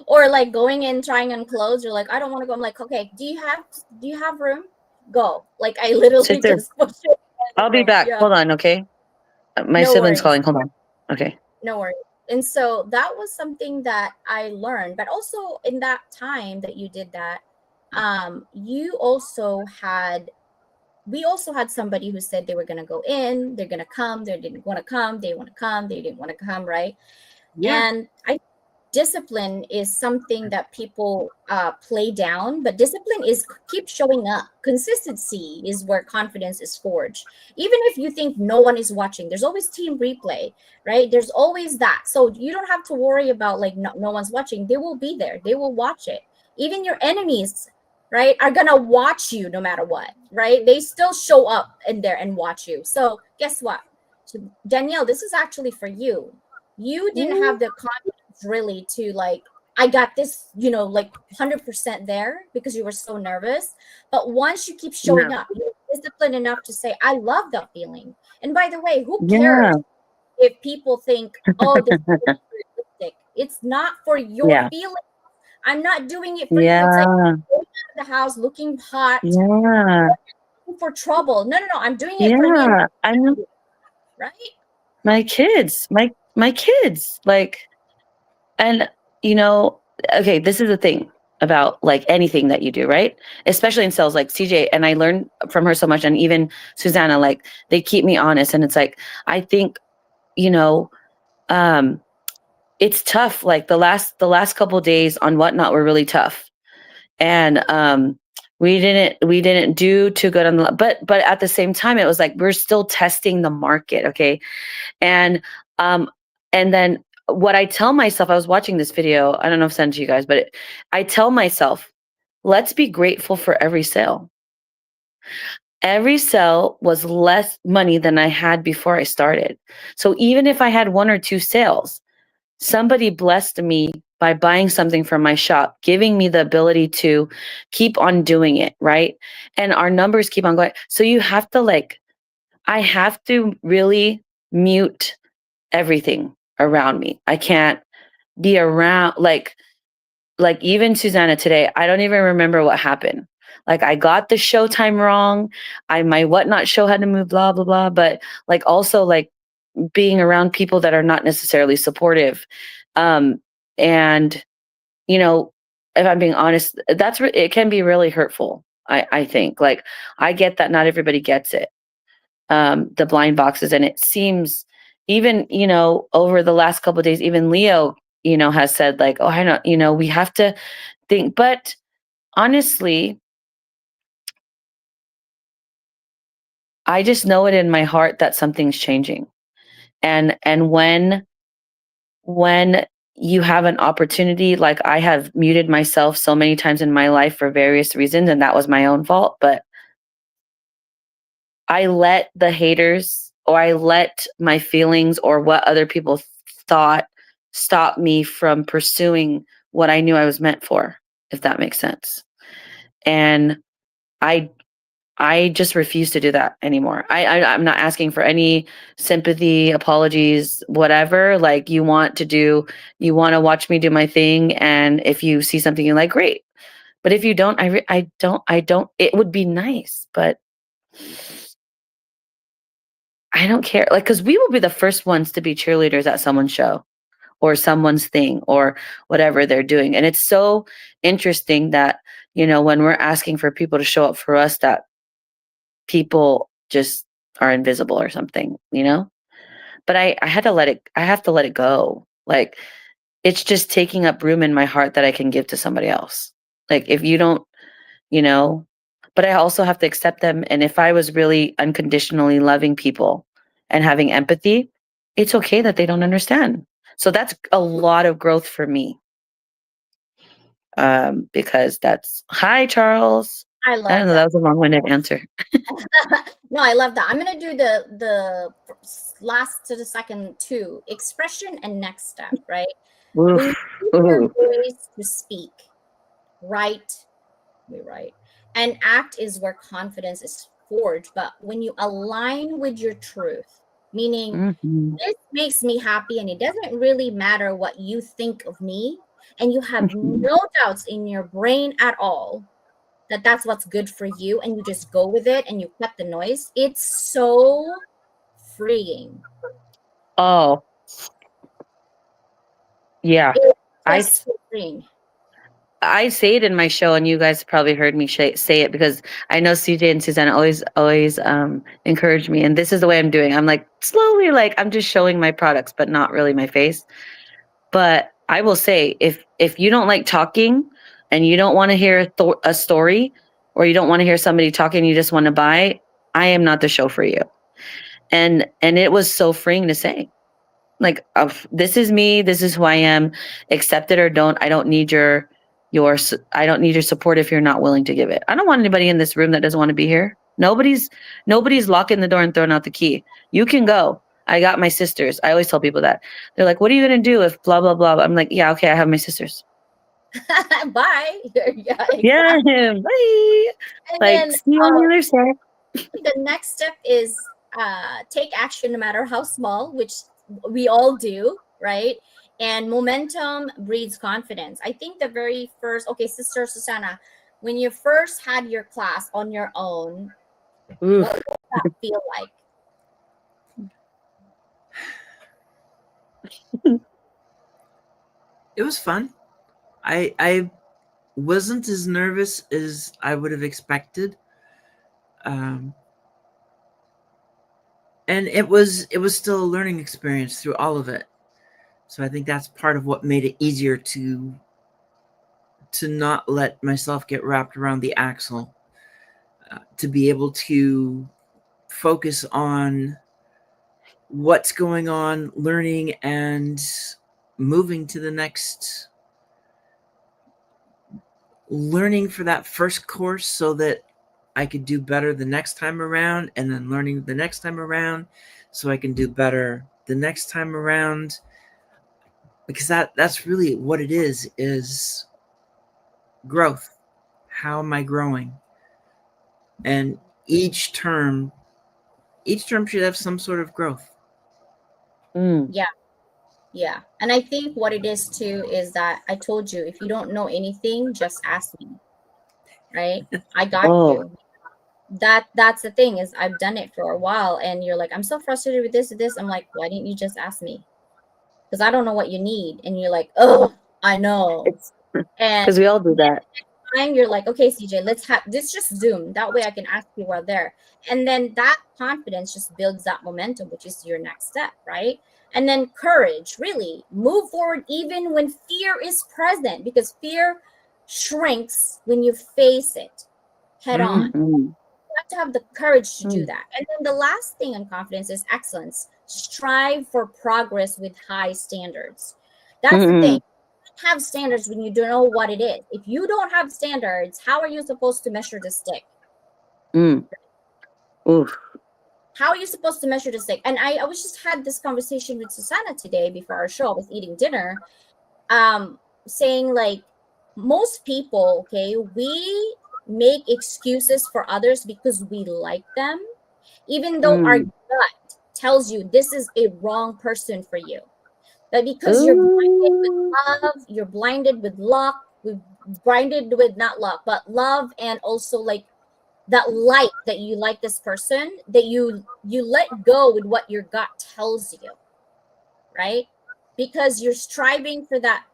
S2: Or like going in, trying on clothes. You're like, I don't want to go. I'm like, okay, do you have room? Go. Like I literally just push it.
S4: I'll be back. Hold on, okay? My sibling's calling. Hold on. Okay.
S2: No worries. And so that was something that I learned. But also in that time that you did that, we also had somebody who said they were going to go in, they're going to come, they didn't want to come, they want to come, they didn't want to come, right? Yeah. And discipline is something that people play down, but discipline is keep showing up. Consistency is where confidence is forged. Even if you think no one is watching, there's always team replay, right? There's always that. So you don't have to worry about like no one's watching. They will be there. They will watch it. Even your enemies, right, are gonna watch you no matter what, right? They still show up in there and watch you. So guess what? So Danielle, this is actually for you. You didn't have the confidence really to like, I got this, like 100% there because you were so nervous. But once you keep showing up, you're disciplined enough to say, I love that feeling. And by the way, who cares if people think, oh, this is realistic? It's not for your feeling. I'm not doing it for you. It's like going out of the house looking hot. For trouble. No. I'm doing it for me.
S4: I know.
S2: Right?
S4: My kids. My kids. Like, and okay, this is the thing about like anything that you do, right? Especially in sales, like CJ, and I learned from her so much, and even Susannah, like they keep me honest. And it's like, I think, it's tough. Like the last couple of days on Whatnot were really tough. And we didn't do too good on but at the same time, it was like we're still testing the market, okay? And then what I tell myself, I was watching this video, I don't know if I sent it to you guys, but I tell myself, let's be grateful for every sale. Every sale was less money than I had before I started. So even if I had 1 or 2 sales, somebody blessed me by buying something from my shop, giving me the ability to keep on doing it, right? And our numbers keep on going. So you have to I have to really mute everything around me. I can't be around, like even Susannah today, I don't even remember what happened. Like I got the showtime wrong. My Whatnot show had to move, blah, blah, blah. But also being around people that are not necessarily supportive. And, if I'm being honest, it can be really hurtful. I think I get that not everybody gets it. the blind boxes. And it seems even, over the last couple of days, even Leo, has said like, oh, I know, we have to think. But honestly, I just know it in my heart that something's changing. And when you have an opportunity, like I have muted myself so many times in my life for various reasons, and that was my own fault, but I let the haters, or I let my feelings or what other people thought stop me from pursuing what I knew I was meant for, if that makes sense. And I just refuse to do that anymore. I'm not asking for any sympathy, apologies, whatever. Like you want to watch me do my thing, and if you see something you like, great. But if you don't, I don't. It would be nice, but I don't care. Like, because we will be the first ones to be cheerleaders at someone's show or someone's thing or whatever they're doing. And it's so interesting that, when we're asking for people to show up for us, that people just are invisible or something, But I have to let it go. Like, it's just taking up room in my heart that I can give to somebody else. Like, if you don't, you know, but I also have to accept them. And if I was really unconditionally loving people and having empathy, it's okay that they don't understand. So that's a lot of growth for me. Because hi, Charles.
S2: I love
S4: I don't know. That was a long-winded answer.
S2: No, I love that. I'm gonna do the last to the second two, expression and next step, right? When you use your voice to speak, write, we write, and act is where confidence is forged. But when you align with your truth, meaning this makes me happy and it doesn't really matter what you think of me, and you have no doubts in your brain at all that that's what's good for you, and you just go with it and you cut the noise, it's so freeing.
S4: Oh, yeah.
S2: It's so freeing.
S4: I say it in my show, and you guys probably heard me say it, because I know CJ and Susanna always encourage me, and this is the way I'm doing. I'm like slowly, like I'm just showing my products, but not really my face. But I will say, if you don't like talking and you don't want to hear a story, or you don't want to hear somebody talking, you just want to buy, I am not the show for you. And it was so freeing to say, like, this is me, this is who I am, accept it or don't. I don't need your I don't need your support if you're not willing to give it. I don't want anybody in this room that doesn't want to be here. Nobody's locking the door and throwing out the key. You can go. I got my sisters. I always tell people that. They're like, what are you going to do if blah, blah, blah? I'm like, yeah, okay, I have my sisters.
S2: Bye. Yeah, exactly.
S4: Yeah, bye. And like, then, see you on the other side.
S2: The next step is take action no matter how small, which we all do, right? And momentum breeds confidence. I think the very first, okay, Sister Susannah, when you first had your class on your own, what did that feel like?
S3: It was fun. I wasn't as nervous as I would have expected. And it was still a learning experience through all of it. So I think that's part of what made it easier to not let myself get wrapped around the axle, to be able to focus on what's going on, learning, and moving to the next, learning for that first course so that I could do better the next time around, and then learning the next time around so I can do better the next time around. Because that's really what it is growth. How am I growing? And each term should have some sort of growth.
S2: Yeah. And I think what it is too is that I told you, if you don't know anything, just ask me. Right? I got you. That's the thing, is I've done it for a while, and you're like, I'm so frustrated with this. I'm like, why didn't you just ask me? Because I don't know what you need. And you're like, oh, I know.
S4: Because we all do that.
S2: time you're like, okay, CJ, let's just Zoom. That way I can ask you while there. And then that confidence just builds that momentum, which is your next step, right? And then courage, really move forward even when fear is present, because fear shrinks when you face it head on.
S4: Mm-hmm.
S2: You have to have the courage to do that. And then the last thing on confidence is excellence. Strive for progress with high standards. That's the thing. Have standards when you don't know what it is. If you don't have standards, how are you supposed to measure the stick?
S4: Oof.
S2: How are you supposed to measure the stick? And I was just had this conversation with Susannah today before our show. I was eating dinner, saying like most people, okay, we make excuses for others because we like them, even though our gut tells you this is a wrong person for you. But because you're blinded with love, you're blinded with luck, we've blinded with not luck, but love, and also like that light that you like this person, that you let go with what your gut tells you, right? Because you're striving for that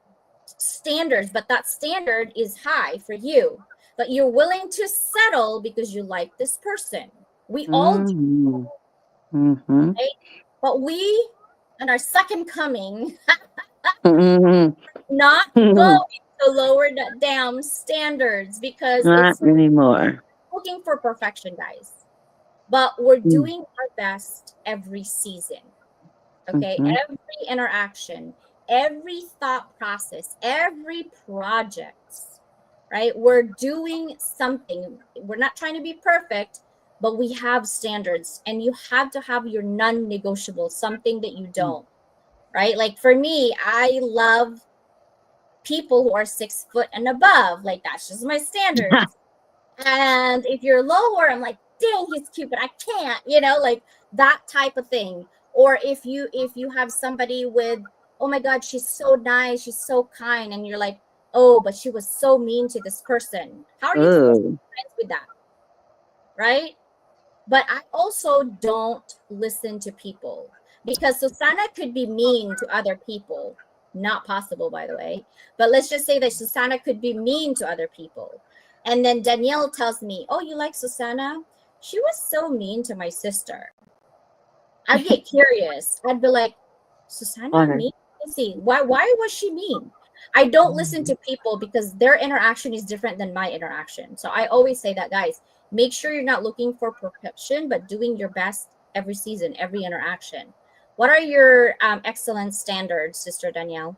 S2: standards, but that standard is high for you, but you're willing to settle because you like this person. We all do, right? But we, in our second coming, not going to lower that down standards, because
S4: Not
S2: it's
S4: anymore.
S2: looking for perfection, guys. But we're doing our best every season. Okay, every interaction, every thought process, every project, right? We're doing something. We're not trying to be perfect, but we have standards, and you have to have your non-negotiable, something that you don't, right? Like for me, I love people who are 6 foot and above. Like that's just my standards. And if you're lower, I'm like, dang, he's cute, but I can't, like that type of thing. Or if you have somebody with, oh my God, she's so nice, she's so kind, and you're like, oh, but she was so mean to this person. How are you supposed to be friends with that? Right? But I also don't listen to people, because Susannah could be mean to other people. Not possible, by the way. But let's just say that Susannah could be mean to other people. And then Danielle tells me, oh, you like Susannah? She was so mean to my sister. I'd get curious. I'd be like, Susannah mean? Let's see. Why was she mean? I don't listen to people because their interaction is different than my interaction. So I always say that, guys, make sure you're not looking for perfection, but doing your best every season, every interaction. What are your excellence standards, Sister Danielle?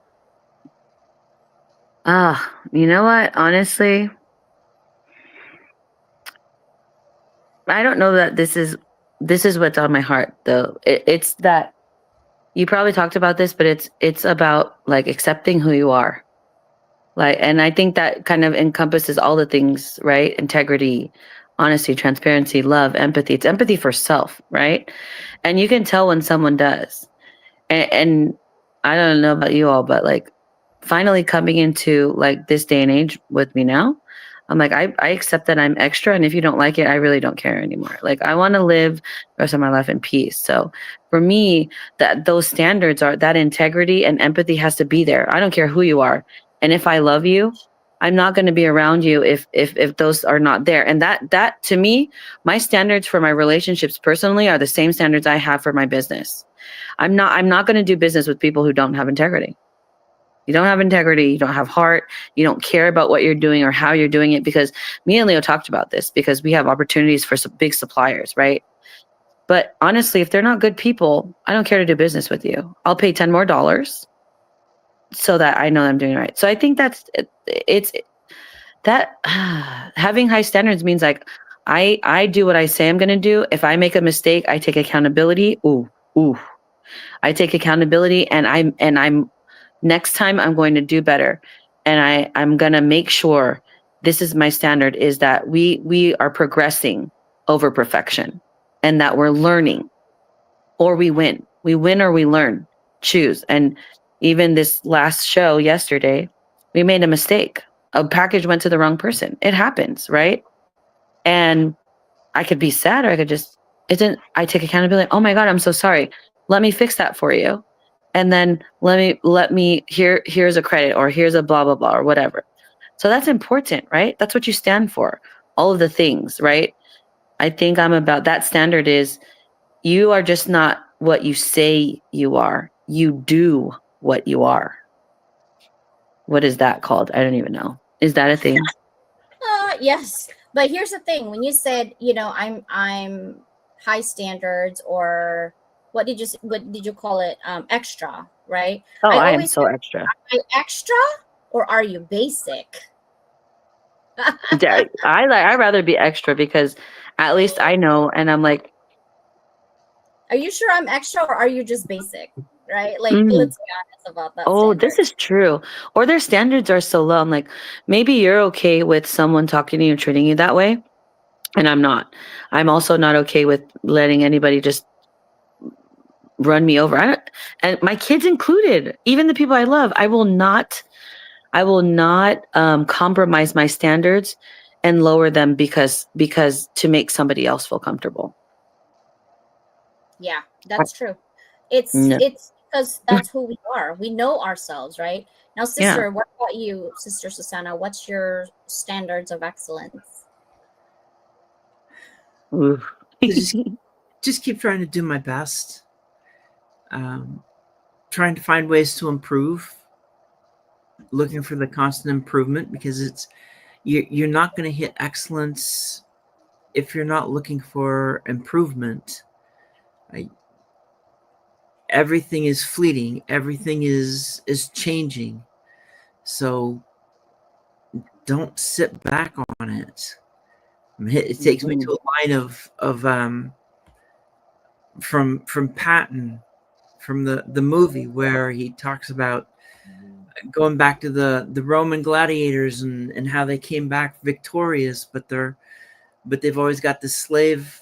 S4: You know what? Honestly, I don't know that this is what's on my heart though. It's that you probably talked about this, but it's about like accepting who you are. Like, and I think that kind of encompasses all the things, right? Integrity, honesty, transparency, love, empathy. It's empathy for self, right? And you can tell when someone does. And I don't know about you all, but like finally coming into like this day and age with me now, I'm like, I accept that I'm extra. And if you don't like it, I really don't care anymore. Like I want to live the rest of my life in peace. So for me, that those standards are that integrity and empathy has to be there. I don't care who you are. And if I love you, I'm not going to be around you if those are not there. And that to me, my standards for my relationships personally are the same standards I have for my business. I'm not going to do business with people who don't have integrity. You don't have integrity, you don't have heart, you don't care about what you're doing or how you're doing it, because me and Leo talked about this because we have opportunities for some big suppliers, right? But honestly, if they're not good people, I don't care to do business with you. I'll pay $10 more so that I know I'm doing it right. So I think it's that having high standards means like I do what I say I'm going to do. If I make a mistake, I take accountability. Ooh. I take accountability, and I'm next time I'm going to do better. And I'm going to make sure this is my standard, is that we are progressing over perfection, and that we're learning, or we win. We win or we learn. Choose. And even this last show yesterday, we made a mistake. A package went to the wrong person. It happens, right? And I could be sad, or I could just, I take accountability. Oh my God, I'm so sorry. Let me fix that for you. And then let me here's a credit, or here's a blah, blah, blah, or whatever. So that's important, right? That's what you stand for. All of the things, right? I think I'm about that standard is you are just not what you say you are. You do what you are. What is that called? I don't even know. Is that a thing?
S2: Yes, but here's the thing: when you said, I'm high standards, or what did you call it? Extra, right?
S4: Oh, I am
S2: always
S4: so extra.
S2: Are you extra or are you basic?
S4: I'd rather be extra because at least I know, and I'm like,
S2: Are you sure I'm extra or are you just basic? Right? Like,
S4: mm,
S2: let's be honest about that.
S4: oh,
S2: standard.
S4: this is true. Or their standards are so low. I'm like, maybe you're okay with someone talking to you and treating you that way, and I'm not. I'm also not okay with letting anybody just run me over. And my kids included, even the people I love. I will not compromise my standards and lower them because to make somebody else feel comfortable.
S2: Yeah, that's true. It's
S4: No.
S2: because that's who we are. We know ourselves, right? Now, sister, what about you, Sister Susannah? What's your standards of excellence?
S3: Just keep trying to do my best. Trying to find ways to improve. Looking for the constant improvement, because you're not going to hit excellence if you're not looking for improvement. Everything is fleeting. Everything is changing. So don't sit back on it. It takes me to a line of from Patton, from the movie, where he talks about going back to the Roman gladiators and how they came back victorious, but they've always got the slave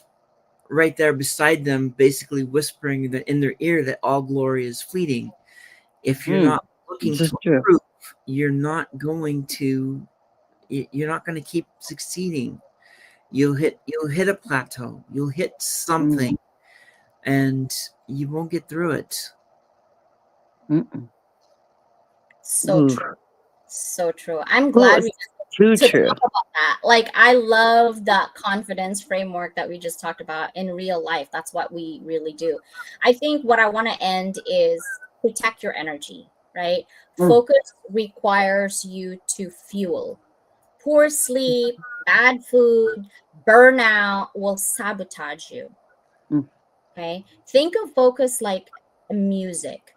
S3: right there beside them, basically whispering in their ear that all glory is fleeting. If you're not looking to improve, you're not going to keep succeeding. You'll hit a plateau. You'll hit something, and you won't get through it.
S2: So true. So true. I'm glad we talk about that. Like, I love that confidence framework that we just talked about in real life. That's what we really do. I think what I want to end is protect your energy, right? Focus requires you to fuel. Poor sleep, bad food, burnout will sabotage you. Okay? Think of focus like music.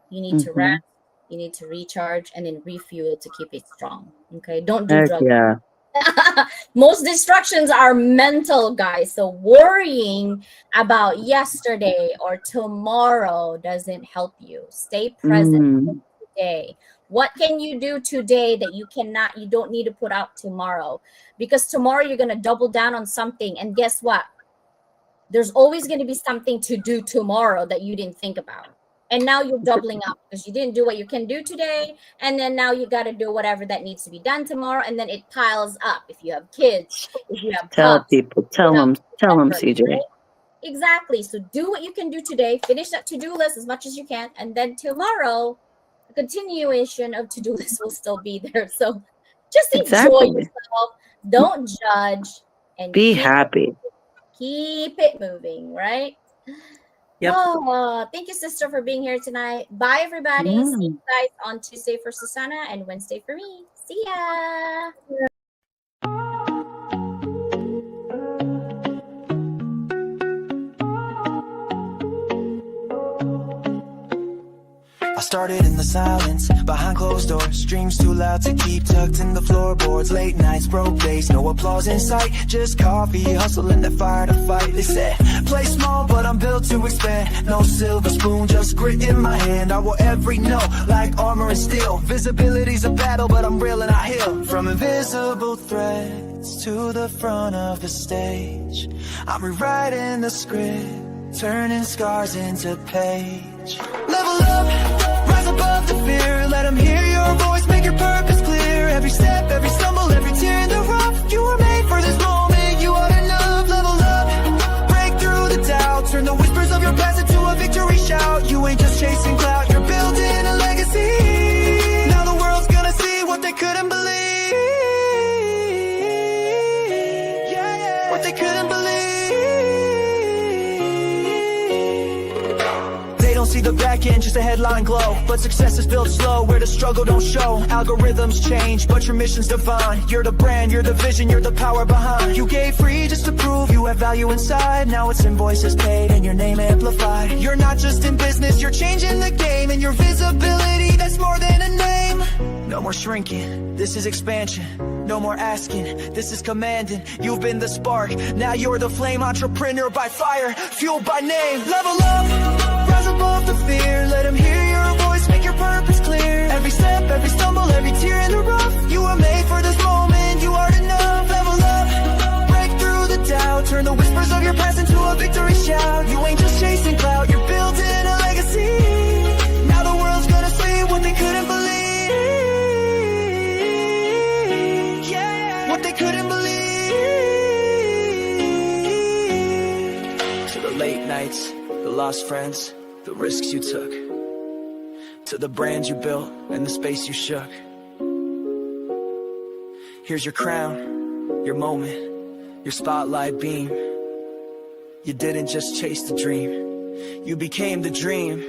S2: You need to rest. You need to recharge and then refuel to keep it strong. Okay, don't do drugs.
S4: Yeah.
S2: Most distractions are mental, guys. So worrying about yesterday or tomorrow doesn't help you. Stay present today. What can you do today that you don't need to put out tomorrow? Because tomorrow you're going to double down on something. And guess what? There's always going to be something to do tomorrow that you didn't think about. And now you're doubling up because you didn't do what you can do today. And then now you got to do whatever that needs to be done tomorrow. And then it piles up. If you have kids, if you have
S4: tell them, CJ.
S2: Right? Exactly. So do what you can do today. Finish that to-do list as much as you can. And then tomorrow, the continuation of to-do list will still be there. So just enjoy yourself. Don't judge. And
S4: be happy.
S2: Keep it moving, right?
S3: Yep.
S2: Oh, thank you, sister, for being here tonight. Bye, everybody. See you guys on Tuesday for Susannah and Wednesday for me. See ya.
S1: I started in the silence, behind closed doors. Dreams too loud to keep tucked in the floorboards. Late nights, broke days, no applause in sight. Just coffee, hustling that fire to fight. They said, play small, but I'm built to expand. No silver spoon, just grit in my hand. I will every note like armor and steel. Visibility's a battle, but I'm real and I heal. From invisible threads to the front of the stage, I'm rewriting the script, turning scars into page. Level up, rise above the fear. Let them hear your voice, make your purpose clear. Every step, every stumble, every tear in the rough. You were made for this moment, you are enough. Level up, break through the doubt. Turn the whispers of your past into a victory shout. You ain't just chasing clout, you're building a legacy. Now the world's gonna see what they couldn't believe.
S5: see the back end, just a headline glow. But success is built slow, where the struggle don't show. Algorithms change, but your mission's divine. You're the brand, you're the vision, you're the power behind. You gave free just to prove you have value inside. Now it's invoices paid and your name amplified. You're not just in business, you're changing the game. And your visibility, that's more than a name. No more shrinking, this is expansion. No more asking, this is commanding. You've been the spark, now you're the flame. Entrepreneur by fire, fueled by name. Level up, rise above the fear. Let them hear your voice, make your purpose clear. Every step, every stumble, every tear in the rough. You were made for this moment, you are enough. Level up, break through the doubt. Turn the whispers of your past into a victory shout. You ain't just chasing clout, you're building a legacy. Now the world's gonna see what they couldn't believe. What they couldn't believe. To the late nights, the lost friends, the risks you took, to the brand you built and the space you shook. Here's your crown, your moment, your spotlight beam. You didn't just chase the dream, you became the dream.